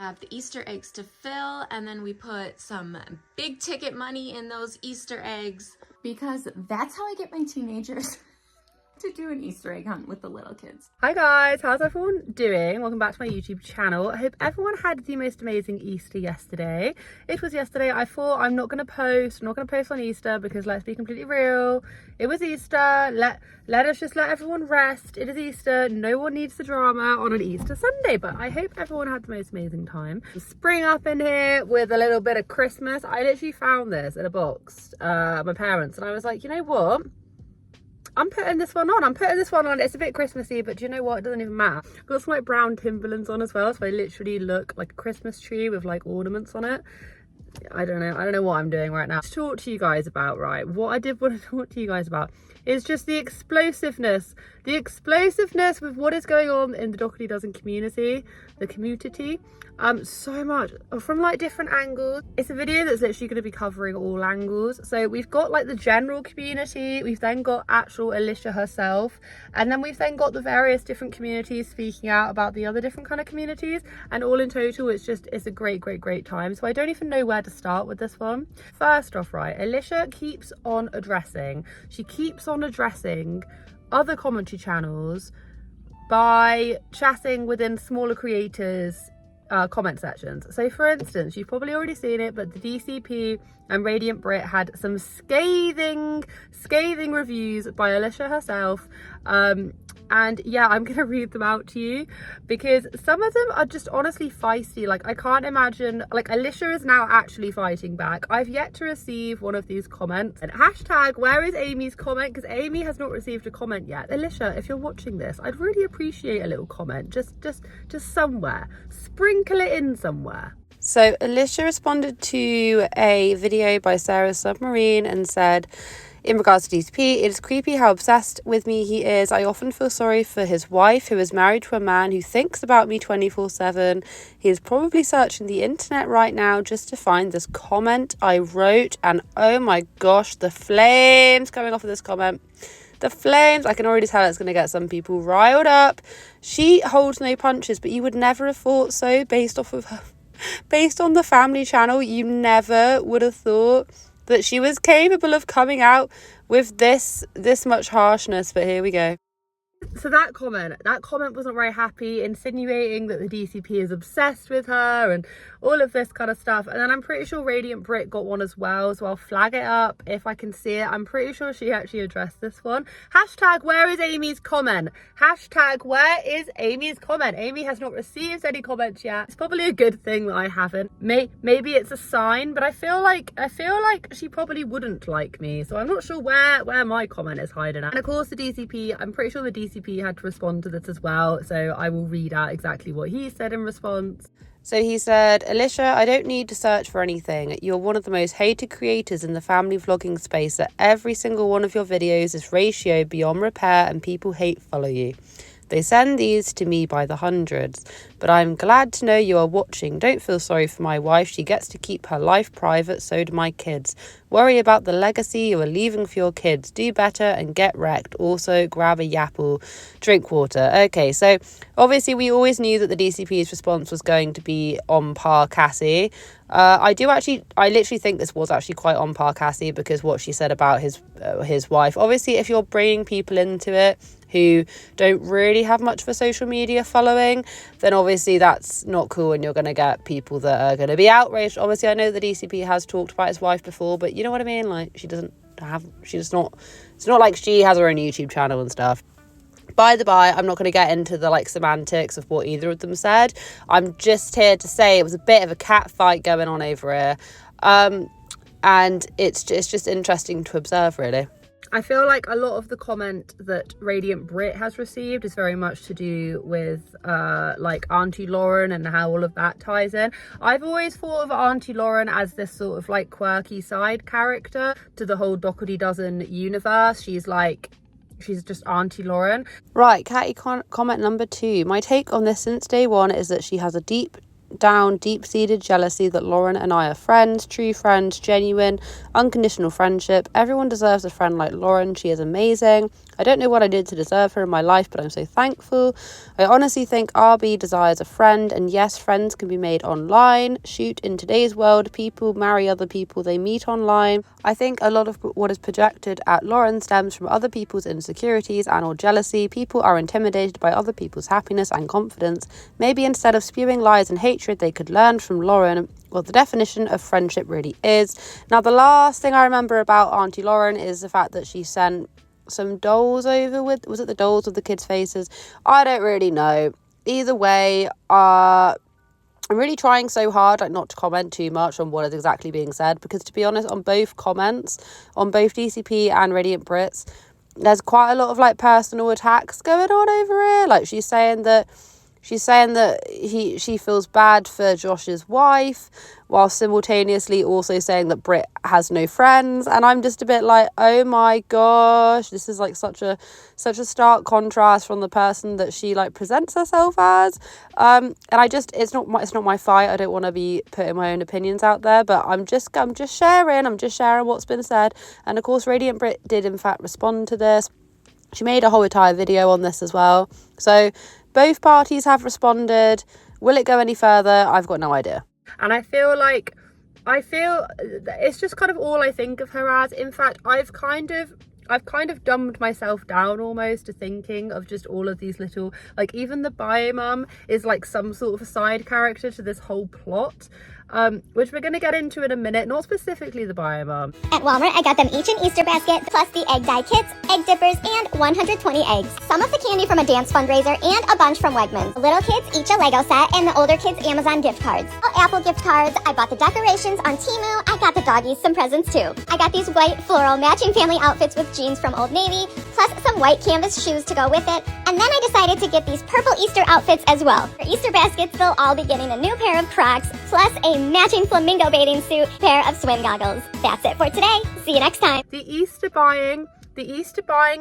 have the Easter eggs to fill, and then we put some big ticket money in those Easter eggs. Because that's how I get my teenagers to do an Easter egg hunt with the little kids. Hi guys, how's everyone doing? Welcome back to my YouTube channel. I hope everyone had the most amazing Easter yesterday. It was yesterday. I thought I'm not going to post on Easter because let's be completely real. It was Easter. Let us just let everyone rest. It is Easter. No one needs the drama on an Easter Sunday, but I hope everyone had the most amazing time. Spring up in here with a little bit of Christmas. I literally found this in a box at my parents and I was like, you know what? I'm putting this one on. It's a bit Christmassy, but do you know what? It doesn't even matter. I've got some like brown Timberlands on as well, so I literally look like a Christmas tree with like ornaments on it. I don't know what I'm doing right now. To talk to you guys about, right? What I did want to talk to you guys about is just the explosiveness with what is going on in the Dougherty Dozen community, so much from like different angles. It's a video that's literally going to be covering all angles. So we've got like the general community, we've then got actual Alicia herself, and then we've then got the various different communities speaking out about the other different kind of communities, and all in total it's a great time. So I don't even know where to start with this one. First off, right, Alicia keeps on addressing other commentary channels by chatting within smaller creators comment sections. So for instance, you've probably already seen it, but the DCP and Radiant Brit had some scathing reviews by Alicia herself, and yeah, I'm gonna read them out to you because some of them are just honestly feisty. Like, I can't imagine, like, Alicia is now actually fighting back. I've yet to receive one of these comments. And hashtag, where is Amy's comment? Because Amy has not received a comment yet. Alicia, if you're watching this, I'd really appreciate a little comment, just somewhere. Sprinkle it in somewhere. So Alicia responded to a video by Sarah Submarine and said, in regards to DCP, it is creepy how obsessed with me he is. I often feel sorry for his wife, who is married to a man who thinks about me 24/7. He is probably searching the internet right now just to find this comment I wrote. And oh my gosh, the flames coming off of this comment. The flames, I can already tell it's going to get some people riled up. She holds no punches, but you would never have thought so based on the family channel. You never would have thought that she was capable of coming out with this much harshness, but here we go. So that comment wasn't very happy, insinuating that the DCP is obsessed with her and all of this kind of stuff. And then I'm pretty sure Radiant Brit got one as well, so I'll flag it up if I can see it. I'm pretty sure she actually addressed this one. Hashtag, where is Amy's comment? Hashtag, where is Amy's comment? Amy has not received any comments yet. It's probably a good thing that I haven't. Maybe it's a sign, but I feel like she probably wouldn't like me, so I'm not sure where my comment is hiding at. And of course the DCP, I'm pretty sure the DCP had to respond to this as well, so I will read out exactly what he said in response. So he said, Alicia, I don't need to search for anything. You're one of the most hated creators in the family vlogging space. That every single one of your videos is ratioed beyond repair and people hate follow you. They send these to me by the hundreds, but I'm glad to know you are watching. Don't feel sorry for my wife. She gets to keep her life private, so do my kids. Worry about the legacy you are leaving for your kids. Do better and get wrecked. Also, grab a yapple, drink water. Okay, so obviously we always knew that the DCP's response was going to be on par Cassie. I literally think this was actually quite on par Cassie, because what she said about his wife. Obviously, if you're bringing people into it who don't really have much of a social media following, then obviously that's not cool, and you're going to get people that are going to be outraged. Obviously, I know the DCP has talked about his wife before, but you know what I mean? Like, it's not like she has her own YouTube channel and stuff. By the by, I'm not going to get into the like semantics of what either of them said. I'm just here to say it was a bit of a cat fight going on over here. And it's just interesting to observe, really. I feel like a lot of the comment that Radiant Brit has received is very much to do with like Auntie Lauren and how all of that ties in. I've always thought of Auntie Lauren as this sort of like quirky side character to the whole Dougherty Dozen universe. She's just Auntie Lauren. Right, Catty comment number 2. My take on this since day one is that she has a deep-seated jealousy that Lauren and I are friends, true friends, genuine, unconditional friendship. Everyone deserves a friend like Lauren. She is amazing. I don't know what I did to deserve her in my life, but I'm so thankful. I honestly think RB desires a friend, and yes, friends can be made online. Shoot, in today's world, people marry other people they meet online. I think a lot of what is projected at Lauren stems from other people's insecurities and or jealousy. People are intimidated by other people's happiness and confidence. Maybe instead of spewing lies and hatred, they could learn from Lauren what the definition of friendship really is. Now, the last thing I remember about Auntie Lauren is the fact that she sent some dolls over with, was it the dolls with the kids' faces? I don't really know. Either way, I'm really trying so hard like not to comment too much on what is exactly being said, because to be honest, on both comments, on both DCP and Radiant Brits, there's quite a lot of like personal attacks going on over here. Like she's saying that she feels bad for Josh's wife, while simultaneously also saying that Brit has no friends. And I'm just a bit like, oh my gosh, this is like such a stark contrast from the person that she like presents herself as. And it's not my fight. I don't want to be putting my own opinions out there, but I'm just sharing what's been said. And of course, Radiant Brit did in fact respond to this. She made a whole entire video on this as well. So both parties have responded. Will it go any further? I've got no idea. And I feel it's just kind of all I think of her as. In fact, I've kind of dumbed myself down almost to thinking of just all of these little, like even the bio mum is like some sort of a side character to this whole plot. Which we're going to get into in a minute, not specifically the bio mum. At Walmart, I got them each an Easter basket, plus the egg dye kits, egg dippers, and 120 eggs. Some of the candy from a dance fundraiser, and a bunch from Wegmans. The little kids each a Lego set, and the older kids Amazon gift cards. Apple gift cards, I bought the decorations on Temu, I got the doggies some presents too. I got these white floral matching family outfits with jeans from Old Navy, plus some white canvas shoes to go with it, and then I decided to get these purple Easter outfits as well. For Easter baskets, they'll all be getting a new pair of Crocs, plus a matching flamingo bathing suit, pair of swim goggles. That's it for today. See you next time. The Easter buying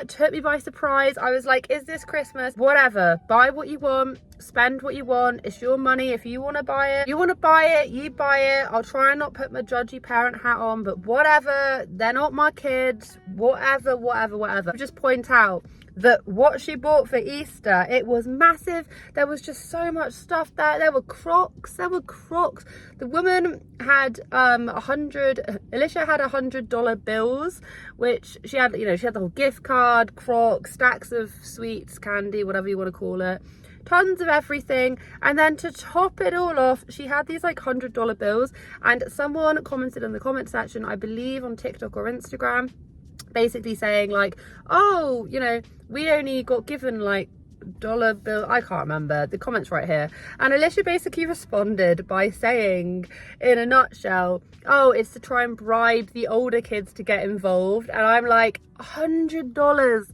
took me by surprise. I was like, is this Christmas? Whatever. Buy what you want. Spend what you want. It's your money. If you want to buy it, you buy it. I'll try and not put my judgy parent hat on, but whatever. They're not my kids. Whatever. Just point out that what she bought for Easter, it was massive. There was just so much stuff there. There were Crocs. The woman had Alicia had $100 bills, which she had the whole gift card, Crocs, stacks of sweets, candy, whatever you want to call it, tons of everything. And then to top it all off, she had these like $100 bills, and someone commented in the comment section, I believe on TikTok or Instagram, basically saying like, oh, we only got given like dollar bill, I can't remember, the comments right here, and Alicia basically responded by saying in a nutshell, oh, it's to try and bribe the older kids to get involved. And I'm like, $100,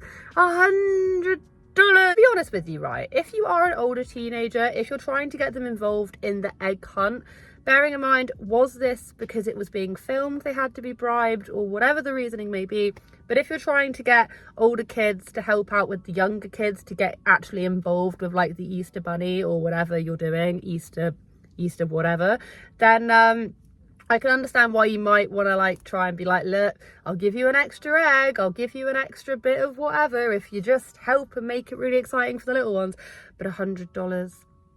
to be honest with you, right, if you are an older teenager, if you're trying to get them involved in the egg hunt, bearing in mind, was this because it was being filmed they had to be bribed, or whatever the reasoning may be, but if you're trying to get older kids to help out with the younger kids to get actually involved with like the Easter bunny or whatever you're doing, Easter whatever, then I can understand why you might want to like try and be like, look, I'll give you an extra egg, I'll give you an extra bit of whatever if you just help and make it really exciting for the little ones. But $100,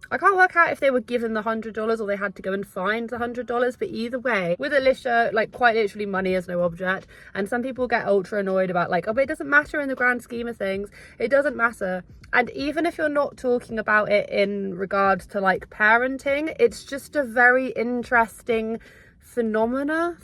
I can't work out if they were given the $100 or they had to go and find the $100, but either way, with Alicia, like quite literally money is no object. And some people get ultra annoyed about like, oh, but it doesn't matter in the grand scheme of things. It doesn't matter. And even if you're not talking about it in regards to like parenting, it's just a very interesting phenomenon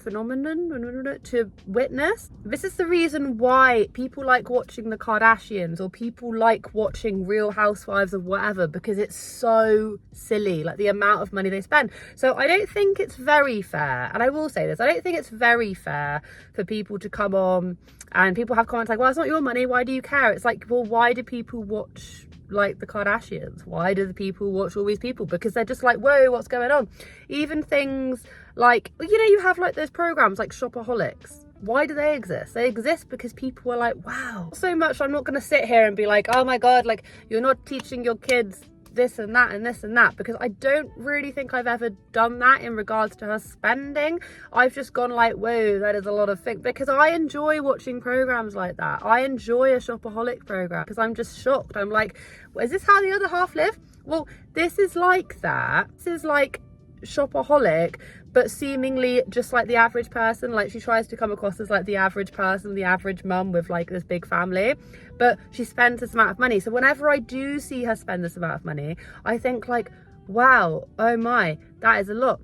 to witness. This is the reason why people like watching the Kardashians, or people like watching Real Housewives of whatever, because it's so silly, like the amount of money they spend. So I don't think it's very fair, and I will say this, I don't think it's very fair for people to come on and people have comments like, well, it's not your money, why do you care? It's like, well, why do people watch like the Kardashians? Why do the people watch all these people? Because they're just like, whoa, what's going on? Even things like, you have like those programs like Shopaholics. Why do they exist? They exist because people are like, wow, so much. I'm not going to sit here and be like, oh my God, like you're not teaching your kids this and that and this and that, because I don't really think I've ever done that in regards to her spending. I've just gone like, whoa, that is a lot of things, because I enjoy watching programs like that. I enjoy a shopaholic program because I'm just shocked. I'm like, is this how the other half live? Well, this is like that. This is like shopaholic, but seemingly just like the average person. Like, she tries to come across as like the average person, the average mum with like this big family, but she spends this amount of money. So whenever I do see her spend this amount of money, I think like, wow, oh my, that is a lot.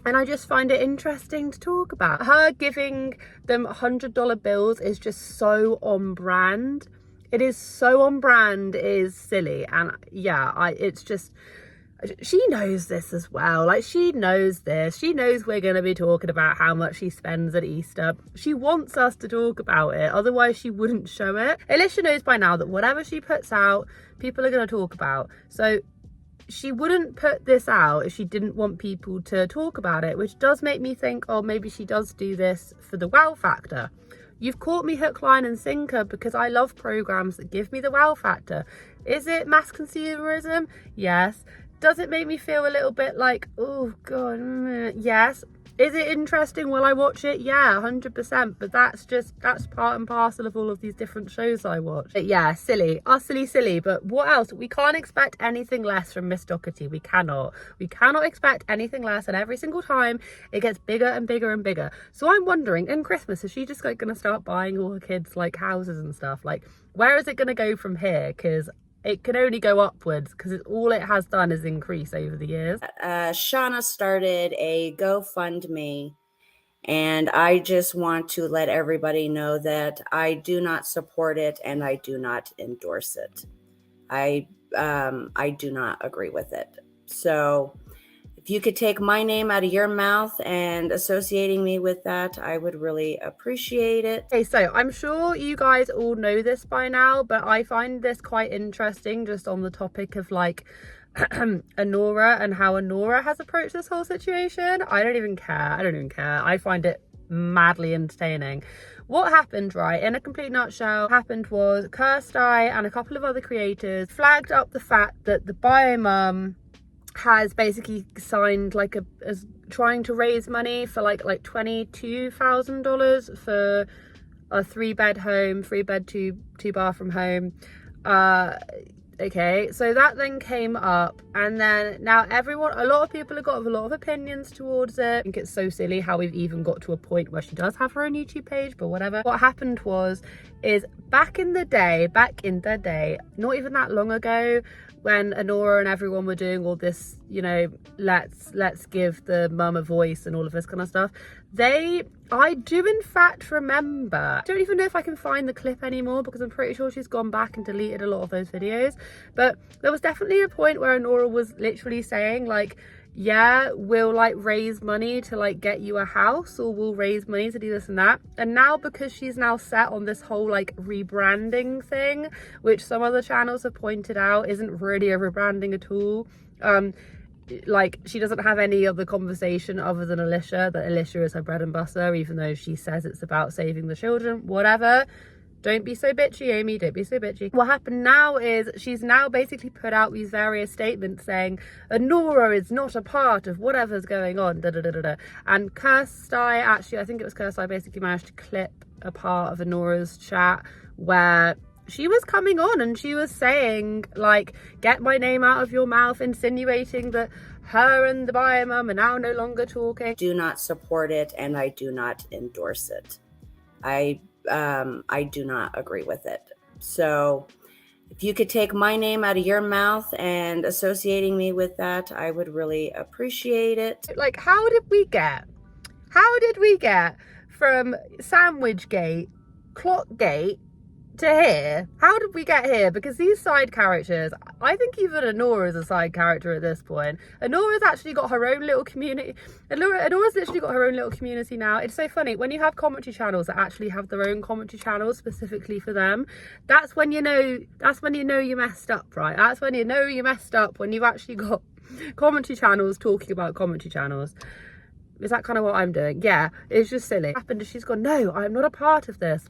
And I just find it interesting to talk about. Her giving them $100 bills is just so on brand. It is so on brand, it is silly. And yeah, it's just, she knows this as well. Like, she knows this. She knows we're going to be talking about how much she spends at Easter. She wants us to talk about it. Otherwise, she wouldn't show it. Alicia knows by now that whatever she puts out, people are going to talk about. So she wouldn't put this out if she didn't want people to talk about it, which does make me think, oh, maybe she does do this for the wow factor. You've caught me hook, line and sinker because I love programs that give me the wow factor. Is it mass consumerism? Yes. Does it make me feel a little bit like, oh God, yes. Is it interesting? Will I watch it? Yeah, 100%. But that's part and parcel of all of these different shows I watch. But yeah, silly, utterly silly. But what else? We can't expect anything less from Miss Dougherty. We cannot expect anything less. And every single time it gets bigger and bigger and bigger. So I'm wondering, in Christmas, is she just like going to start buying all her kids like houses and stuff? Like, where is it going to go from here? Because it can only go upwards, because all it has done is increase over the years. Shauna started a GoFundMe, and I just want to let everybody know that I do not support it and I do not endorse it. I do not agree with it. So if you could take my name out of your mouth and associating me with that, I would really appreciate it. Okay, so I'm sure you guys all know this by now, but I find this quite interesting just on the topic of like Anora and how Anora has approached this whole situation. I don't even care. I find it madly entertaining. What happened, right, in a complete nutshell, happened was Kirsty and a couple of other creators flagged up the fact that the bio mum has basically signed like as trying to raise money for like $22,000 for a 3-bed home, 3-bed, 2-bathroom home. Okay, so that then came up, and then now a lot of people have got a lot of opinions towards it. I think it's so silly how we've even got to a point where she does have her own YouTube page, but whatever. What happened is back in the day, not even that long ago, when Anora and everyone were doing all this, you know, let's give the mum a voice and all of this kind of stuff, I do in fact remember, I don't even know if I can find the clip anymore because I'm pretty sure she's gone back and deleted a lot of those videos, but there was definitely a point where Anora was literally saying like, yeah, we'll like raise money to like get you a house, or we'll raise money to do this and that. And now, because she's now set on this whole like rebranding thing, which some other channels have pointed out isn't really a rebranding at all, like she doesn't have any other conversation other than Alicia, that Alicia is her bread and butter, even though she says it's about saving the children, whatever. Don't be so bitchy, Amy, don't be so bitchy. What happened now is she's now basically put out these various statements saying Anora is not a part of whatever's going on, And Kirsty, actually, I think it was Kirsty, basically managed to clip a part of Anora's chat where she was coming on and she was saying like, get my name out of your mouth, insinuating that her and the bio mum are now no longer talking. Do not support it and I do not endorse it. I do not agree with it. So if you could take my name out of your mouth and associating me with that, I would really appreciate it. Like, how did we get from Sandwichgate, Clockgate to here? How did we get here? Because these side characters, I think even Anora is a side character at this point. Anora's actually got her own little community. Anora's literally got her own little community now. It's so funny when you have commentary channels that actually have their own commentary channels specifically for them. That's when you know you messed up, right? That's when you know you messed up, when you've actually got commentary channels talking about commentary channels. Is that kind of what I'm doing? Yeah, it's just silly. What happened is she's gone, no, I'm not a part of this.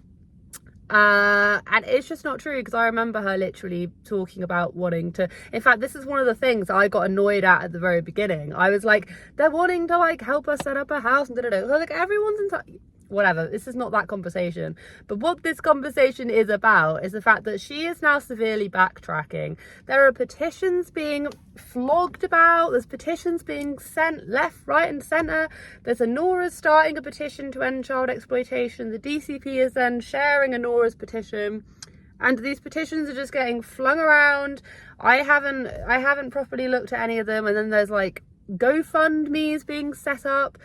And it's just not true, because I remember her literally talking about wanting to, in fact, this is one of the things I got annoyed at the very beginning. I was like, they're wanting to like help us set up a house and da-da-da. So like, everyone's in whatever, this is not that conversation. But what this conversation is about is the fact that she is now severely backtracking. There are petitions being flogged about, there's petitions being sent left, right and centre. There's a Nora's starting a petition to end child exploitation. The DCP is then sharing a Nora's petition, and these petitions are just getting flung around. I haven't properly looked at any of them, and then there's like GoFundMe's being set up,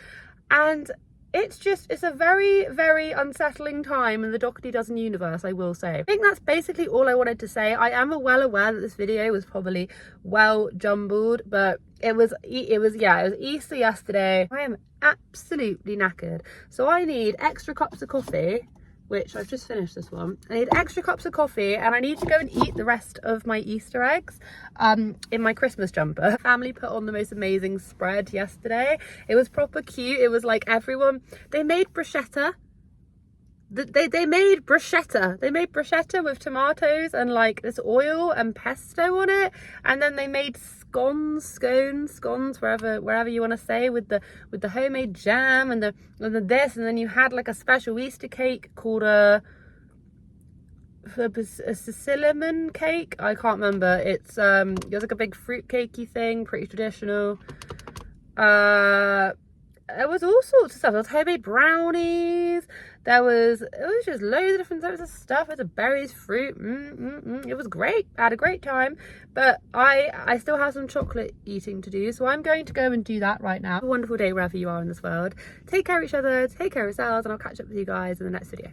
and it's a very, very unsettling time in the Dougherty Dozen universe, I will say. I think that's basically all I wanted to say. I am well aware that this video was probably well jumbled, but it was Easter yesterday. I am absolutely knackered. So I need extra cups of coffee, which I've just finished this one. I need extra cups of coffee, and I need to go and eat the rest of my Easter eggs in my Christmas jumper. Family put on the most amazing spread yesterday. It was proper cute. It was like everyone, they made bruschetta. They made bruschetta with tomatoes and like this oil and pesto on it, and then they made scones, wherever you want to say, with the homemade jam and the this, and then you had like a special Easter cake called a Sicilian cake. I can't remember. It was like a big fruit cakey thing, pretty traditional. There was all sorts of stuff. There was homemade brownies. It was just loads of different types of stuff. There was berries, fruit. It was great. I had a great time. But I still have some chocolate eating to do. So I'm going to go and do that right now. Have a wonderful day wherever you are in this world. Take care of each other. Take care of yourselves. And I'll catch up with you guys in the next video.